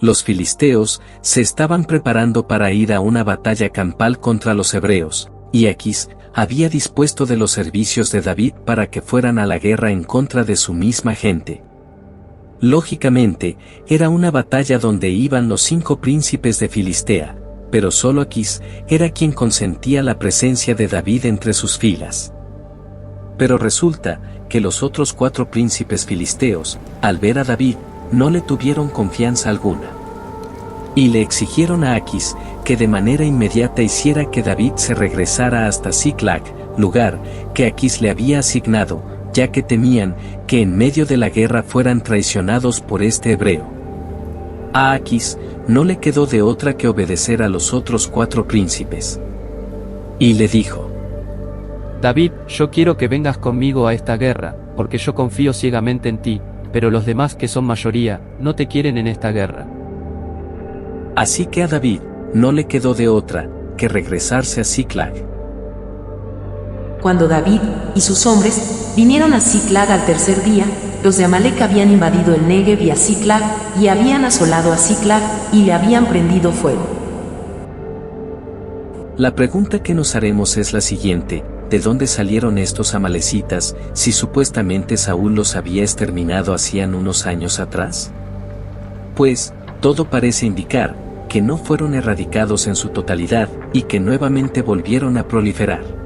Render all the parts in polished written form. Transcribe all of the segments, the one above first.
los filisteos se estaban preparando para ir a una batalla campal contra los hebreos, y Aquis había dispuesto de los servicios de David para que fueran a la guerra en contra de su misma gente. Lógicamente, era una batalla donde iban los 5 príncipes de Filistea, pero solo Aquis era quien consentía la presencia de David entre sus filas. Pero resulta que los otros 4 príncipes filisteos, al ver a David, no le tuvieron confianza alguna. Y le exigieron a Aquis que de manera inmediata hiciera que David se regresara hasta Ziklag, lugar que Aquis le había asignado, ya que temían que en medio de la guerra fueran traicionados por este hebreo. A Aquis no le quedó de otra que obedecer a los otros 4 príncipes. Y le dijo: David, yo quiero que vengas conmigo a esta guerra, porque yo confío ciegamente en ti, pero los demás que son mayoría, no te quieren en esta guerra. Así que a David no le quedó de otra que regresarse a Ziklag. Cuando David y sus hombres vinieron a Ziklag al tercer día, los de Amalek habían invadido el Negev y a Ziklag, y habían asolado a Ziklag, y le habían prendido fuego. La pregunta que nos haremos es la siguiente: ¿de dónde salieron estos amalecitas, si supuestamente Saúl los había exterminado hacía unos años atrás? Pues, todo parece indicar que no fueron erradicados en su totalidad, y que nuevamente volvieron a proliferar.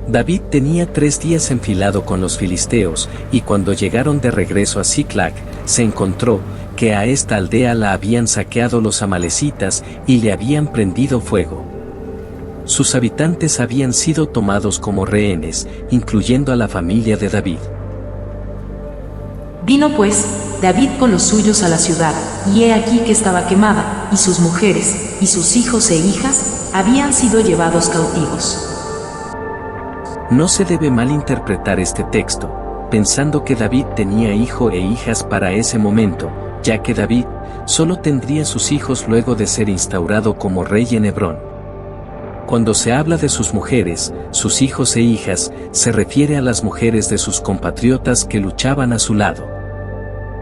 David tenía 3 días enfilado con los filisteos, y cuando llegaron de regreso a Ziklag, se encontró que a esta aldea la habían saqueado los amalecitas y le habían prendido fuego. Sus habitantes habían sido tomados como rehenes, incluyendo a la familia de David. Vino pues David con los suyos a la ciudad, y he aquí que estaba quemada, y sus mujeres, y sus hijos e hijas, habían sido llevados cautivos. No se debe malinterpretar este texto, pensando que David tenía hijo e hijas para ese momento, ya que David solo tendría sus hijos luego de ser instaurado como rey en Hebrón. Cuando se habla de sus mujeres, sus hijos e hijas, se refiere a las mujeres de sus compatriotas que luchaban a su lado.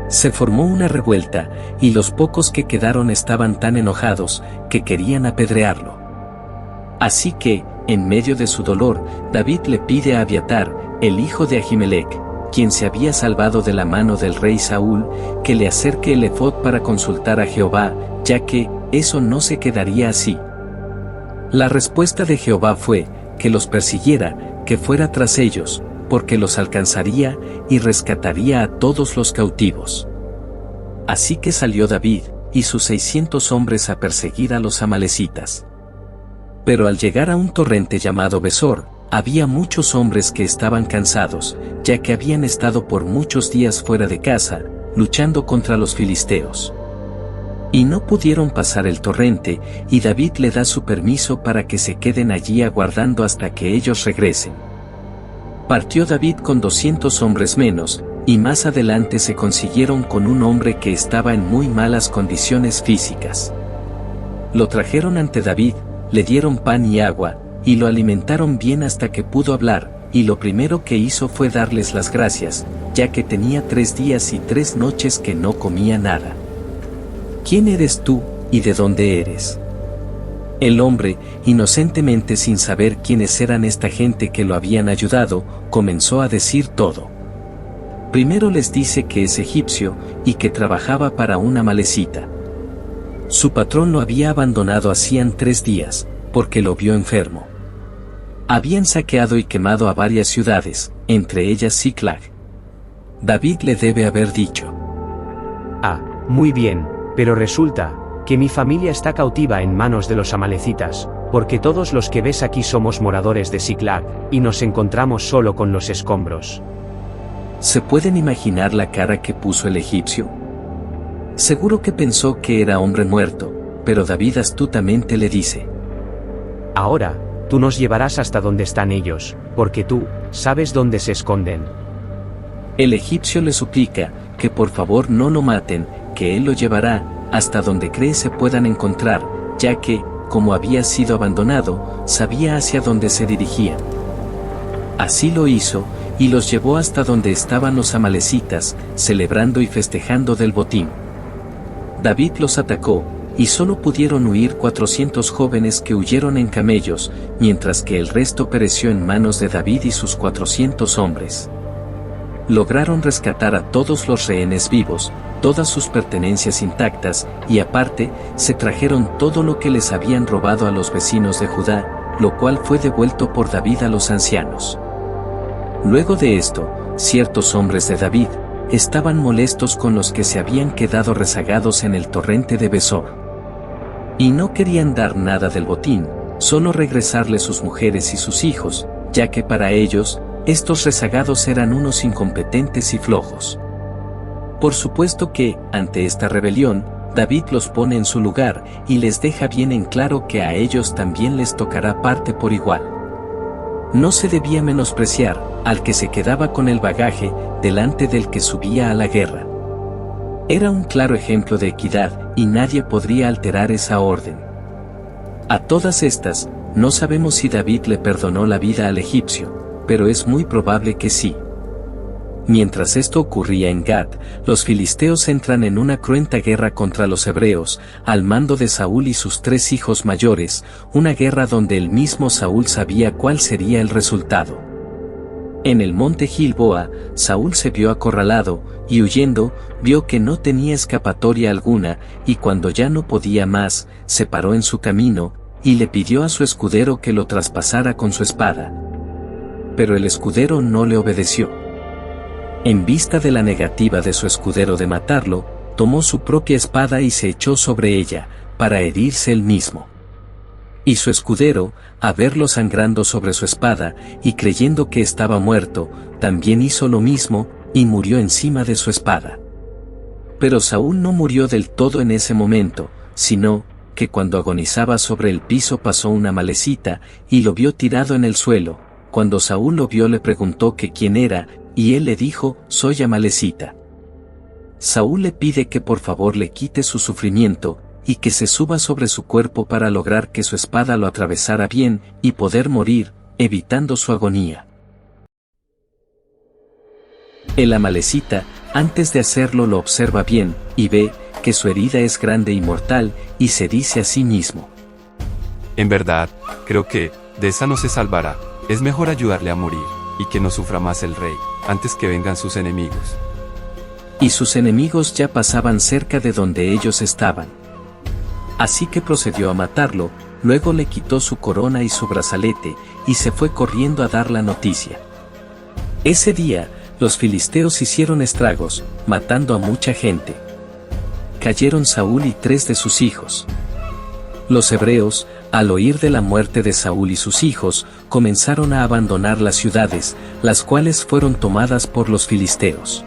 Se formó una revuelta, y los pocos que quedaron estaban tan enojados que querían apedrearlo. Así que, en medio de su dolor, David le pide a Abiatar, el hijo de Ahimelech, quien se había salvado de la mano del rey Saúl, que le acerque el efod para consultar a Jehová, ya que eso no se quedaría así. La respuesta de Jehová fue que los persiguiera, que fuera tras ellos, porque los alcanzaría y rescataría a todos los cautivos. Así que salió David y sus 600 hombres a perseguir a los amalecitas. Pero al llegar a un torrente llamado Besor, había muchos hombres que estaban cansados, ya que habían estado por muchos días fuera de casa, luchando contra los filisteos. Y no pudieron pasar el torrente, y David le da su permiso para que se queden allí aguardando hasta que ellos regresen. Partió David con 200 hombres menos, y más adelante se consiguieron con un hombre que estaba en muy malas condiciones físicas. Lo trajeron ante David, le dieron pan y agua, y lo alimentaron bien hasta que pudo hablar, y lo primero que hizo fue darles las gracias, ya que tenía 3 días y 3 noches que no comía nada. ¿Quién eres tú, y de dónde eres? El hombre, inocentemente sin saber quiénes eran esta gente que lo habían ayudado, comenzó a decir todo. Primero les dice que es egipcio, y que trabajaba para una amalecita. Su patrón lo había abandonado hacían 3 días, porque lo vio enfermo. Habían saqueado y quemado a varias ciudades, entre ellas Ziklag. David le debe haber dicho: Ah, muy bien, pero resulta que mi familia está cautiva en manos de los amalecitas, porque todos los que ves aquí somos moradores de Ziklag, y nos encontramos solo con los escombros. ¿Se pueden imaginar la cara que puso el egipcio? Seguro que pensó que era hombre muerto, pero David astutamente le dice: Ahora, tú nos llevarás hasta donde están ellos, porque tú sabes dónde se esconden. El egipcio le suplica que por favor no lo maten, que él lo llevará hasta donde cree se puedan encontrar, ya que, como había sido abandonado, sabía hacia dónde se dirigían. Así lo hizo, y los llevó hasta donde estaban los amalecitas, celebrando y festejando del botín. David los atacó, y solo pudieron huir 400 jóvenes que huyeron en camellos, mientras que el resto pereció en manos de David y sus 400 hombres. Lograron rescatar a todos los rehenes vivos, todas sus pertenencias intactas, y aparte, se trajeron todo lo que les habían robado a los vecinos de Judá, lo cual fue devuelto por David a los ancianos. Luego de esto, ciertos hombres de David estaban molestos con los que se habían quedado rezagados en el torrente de Besor. Y no querían dar nada del botín, solo regresarle sus mujeres y sus hijos, ya que para ellos, estos rezagados eran unos incompetentes y flojos. Por supuesto que, ante esta rebelión, David los pone en su lugar y les deja bien en claro que a ellos también les tocará parte por igual. No se debía menospreciar al que se quedaba con el bagaje delante del que subía a la guerra. Era un claro ejemplo de equidad y nadie podría alterar esa orden. A todas estas, no sabemos si David le perdonó la vida al egipcio, pero es muy probable que sí. Mientras esto ocurría en Gat, los filisteos entran en una cruenta guerra contra los hebreos, al mando de Saúl y sus 3 hijos mayores, una guerra donde el mismo Saúl sabía cuál sería el resultado. En el monte Gilboa, Saúl se vio acorralado, y huyendo, vio que no tenía escapatoria alguna, y cuando ya no podía más, se paró en su camino, y le pidió a su escudero que lo traspasara con su espada. Pero el escudero no le obedeció. En vista de la negativa de su escudero de matarlo, tomó su propia espada y se echó sobre ella, para herirse él mismo. Y su escudero, a verlo sangrando sobre su espada, y creyendo que estaba muerto, también hizo lo mismo, y murió encima de su espada. Pero Saúl no murió del todo en ese momento, sino, que cuando agonizaba sobre el piso pasó una amalecita, y lo vio tirado en el suelo. Cuando Saúl lo vio le preguntó que quién era, y él le dijo, soy amalecita. Saúl le pide que por favor le quite su sufrimiento, y que se suba sobre su cuerpo para lograr que su espada lo atravesara bien, y poder morir, evitando su agonía. El amalecita, antes de hacerlo lo observa bien, y ve, que su herida es grande y mortal, y se dice a sí mismo: en verdad, creo que, de esa no se salvará, es mejor ayudarle a morir, y que no sufra más el rey, antes que vengan sus enemigos. Y sus enemigos ya pasaban cerca de donde ellos estaban. Así que procedió a matarlo, luego le quitó su corona y su brazalete, y se fue corriendo a dar la noticia. Ese día, los filisteos hicieron estragos, matando a mucha gente. Cayeron Saúl y 3 de sus hijos. Los hebreos, al oír de la muerte de Saúl y sus hijos, comenzaron a abandonar las ciudades, las cuales fueron tomadas por los filisteos.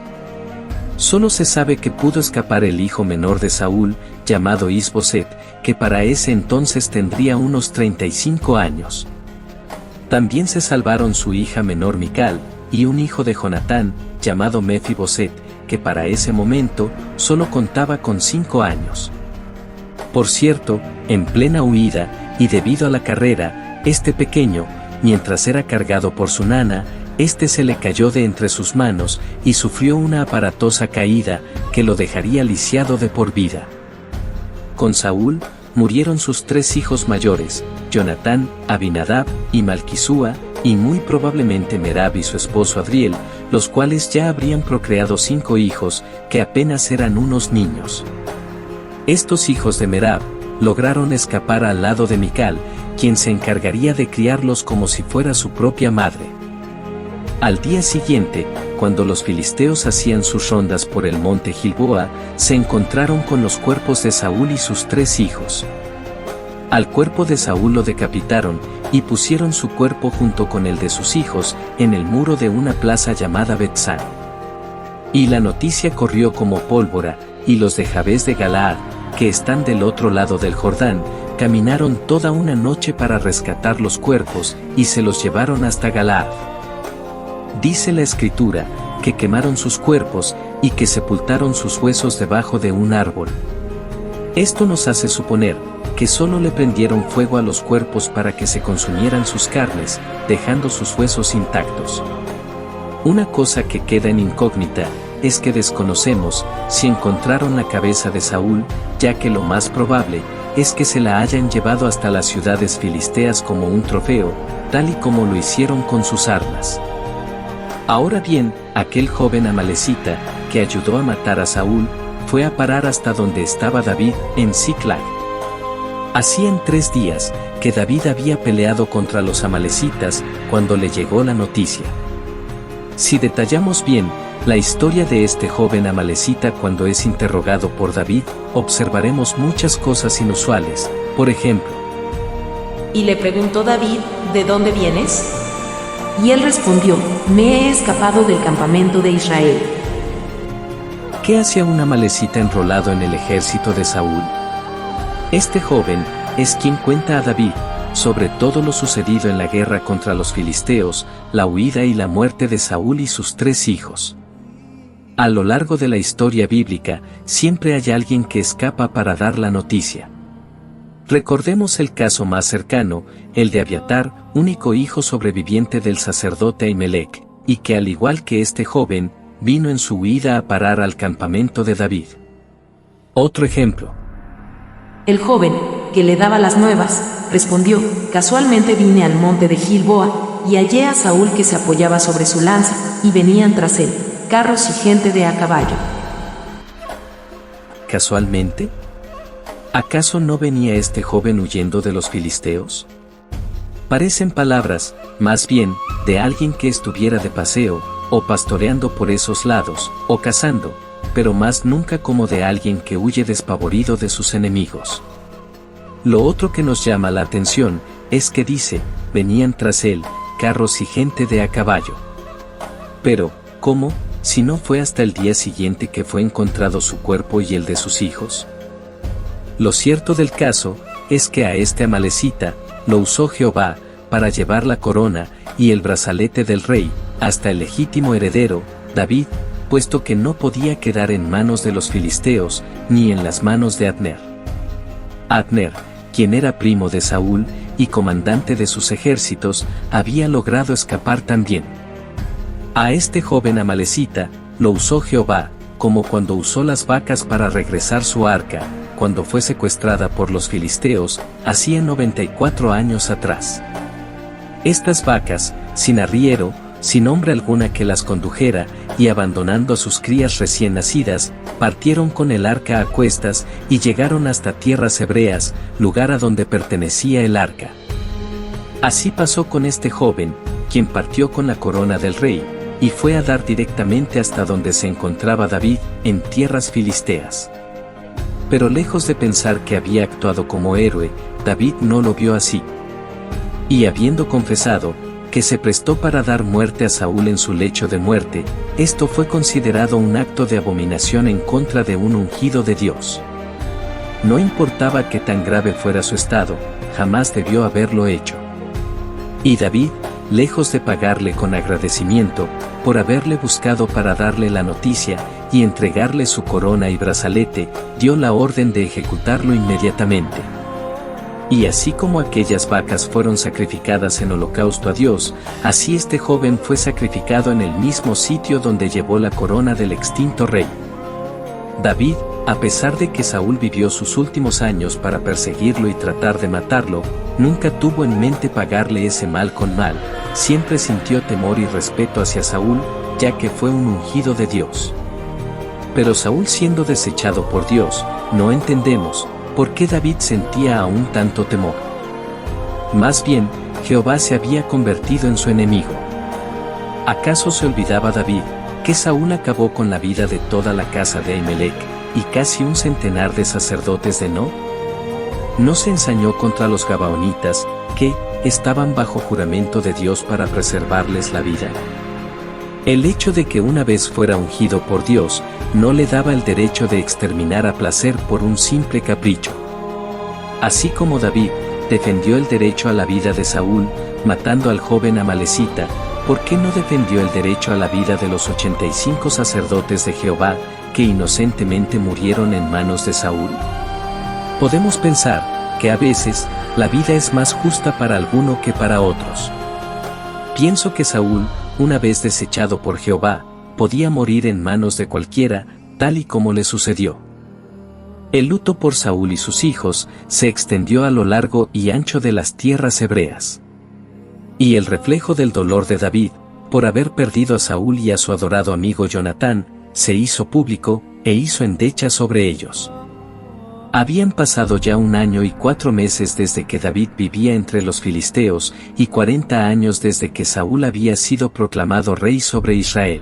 Solo se sabe que pudo escapar el hijo menor de Saúl, llamado Isboset, que para ese entonces tendría unos 35 años. También se salvaron su hija menor Mical, y un hijo de Jonatán, llamado Mefiboset, que para ese momento solo contaba con 5 años. Por cierto, en plena huida, y debido a la carrera, este pequeño, mientras era cargado por su nana, se le cayó de entre sus manos, y sufrió una aparatosa caída, que lo dejaría lisiado de por vida. Con Saúl, murieron sus 3 hijos mayores, Jonatán, Abinadab, y Malquisúa, y muy probablemente Merab y su esposo Adriel, los cuales ya habrían procreado 5 hijos, que apenas eran unos niños. Estos hijos de Merab, lograron escapar al lado de Mical, quien se encargaría de criarlos como si fuera su propia madre. Al día siguiente, cuando los filisteos hacían sus rondas por el monte Gilboa, se encontraron con los cuerpos de Saúl y sus 3 hijos. Al cuerpo de Saúl lo decapitaron, y pusieron su cuerpo junto con el de sus hijos, en el muro de una plaza llamada Betzán. Y la noticia corrió como pólvora, y los de Jabes de Galaad, que están del otro lado del Jordán, caminaron toda una noche para rescatar los cuerpos, y se los llevaron hasta Galaad. Dice la Escritura, que quemaron sus cuerpos, y que sepultaron sus huesos debajo de un árbol. Esto nos hace suponer, que solo le prendieron fuego a los cuerpos para que se consumieran sus carnes, dejando sus huesos intactos. Una cosa que queda en incógnita, es que desconocemos, si encontraron la cabeza de Saúl, ya que lo más probable es que se la hayan llevado hasta las ciudades filisteas como un trofeo, tal y como lo hicieron con sus armas. Ahora bien, aquel joven amalecita, que ayudó a matar a Saúl, fue a parar hasta donde estaba David, en Ziklag. Hacían 3 días que David había peleado contra los amalecitas cuando le llegó la noticia. Si detallamos bien la historia de este joven amalecita cuando es interrogado por David, observaremos muchas cosas inusuales. Por ejemplo, Y le preguntó David, ¿de dónde vienes? Y él respondió, me he escapado del campamento de Israel. ¿qué hacía un amalecita enrolado en el ejército de Saúl? Este joven es quien cuenta a David sobre todo lo sucedido en la guerra contra los filisteos, la huida y la muerte de Saúl y sus 3 hijos. A lo largo de la historia bíblica, siempre hay alguien que escapa para dar la noticia. Recordemos el caso más cercano, el de Abiatar, único hijo sobreviviente del sacerdote Ahimelech, y que al igual que este joven, vino en su huida a parar al campamento de David. Otro ejemplo. El joven, que le daba las nuevas, respondió, casualmente vine al monte de Gilboa, y hallé a Saúl que se apoyaba sobre su lanza, y venían tras él carros y gente de a caballo. ¿Casualmente? ¿Acaso no venía este joven huyendo de los filisteos? Parecen palabras, más bien, de alguien que estuviera de paseo, o pastoreando por esos lados, o cazando, pero más nunca como de alguien que huye despavorido de sus enemigos. Lo otro que nos llama la atención, es que dice, venían tras él, carros y gente de a caballo. Pero, ¿cómo, si no fue hasta el día siguiente que fue encontrado su cuerpo y el de sus hijos? Lo cierto del caso, es que a este amalecita, lo usó Jehová, para llevar la corona, y el brazalete del rey, hasta el legítimo heredero, David, puesto que no podía quedar en manos de los filisteos, ni en las manos de Abner. Abner, quien era primo de Saúl, y comandante de sus ejércitos, había logrado escapar también. A este joven amalecita, lo usó Jehová, como cuando usó las vacas para regresar su arca, cuando fue secuestrada por los filisteos, hacía 94 años atrás. Estas vacas, sin arriero, sin hombre alguna que las condujera, y abandonando a sus crías recién nacidas, partieron con el arca a cuestas, y llegaron hasta tierras hebreas, lugar a donde pertenecía el arca. Así pasó con este joven, quien partió con la corona del rey, y fue a dar directamente hasta donde se encontraba David, en tierras filisteas. Pero lejos de pensar que había actuado como héroe, David no lo vio así. Y habiendo confesado, que se prestó para dar muerte a Saúl en su lecho de muerte, esto fue considerado un acto de abominación en contra de un ungido de Dios. No importaba que tan grave fuera su estado, jamás debió haberlo hecho. Y David, lejos de pagarle con agradecimiento, por haberle buscado para darle la noticia, y entregarle su corona y brazalete, dio la orden de ejecutarlo inmediatamente. Y así como aquellas vacas fueron sacrificadas en holocausto a Dios, así este joven fue sacrificado en el mismo sitio donde llevó la corona del extinto rey. David, a pesar de que Saúl vivió sus últimos años para perseguirlo y tratar de matarlo, nunca tuvo en mente pagarle ese mal con mal, siempre sintió temor y respeto hacia Saúl, ya que fue un ungido de Dios. Pero Saúl siendo desechado por Dios, no entendemos por qué David sentía aún tanto temor. Más bien, Jehová se había convertido en su enemigo. ¿Acaso se olvidaba David, que Saúl acabó con la vida de toda la casa de Ahimelech, y casi un centenar de sacerdotes de Nob? ¿No se ensañó contra los gabaonitas, que estaban bajo juramento de Dios para preservarles la vida? El hecho de que una vez fuera ungido por Dios, no le daba el derecho de exterminar a placer por un simple capricho. Así como David defendió el derecho a la vida de Saúl, matando al joven amalecita, ¿por qué no defendió el derecho a la vida de los 85 sacerdotes de Jehová, que inocentemente murieron en manos de Saúl? Podemos pensar que a veces, la vida es más justa para alguno que para otros. Pienso que Saúl, una vez desechado por Jehová, podía morir en manos de cualquiera, tal y como le sucedió. El luto por Saúl y sus hijos se extendió a lo largo y ancho de las tierras hebreas. Y el reflejo del dolor de David, por haber perdido a Saúl y a su adorado amigo Jonatán, se hizo público, e hizo endecha sobre ellos. Habían pasado ya 1 año y 4 meses desde que David vivía entre los filisteos, y 40 años desde que Saúl había sido proclamado rey sobre Israel.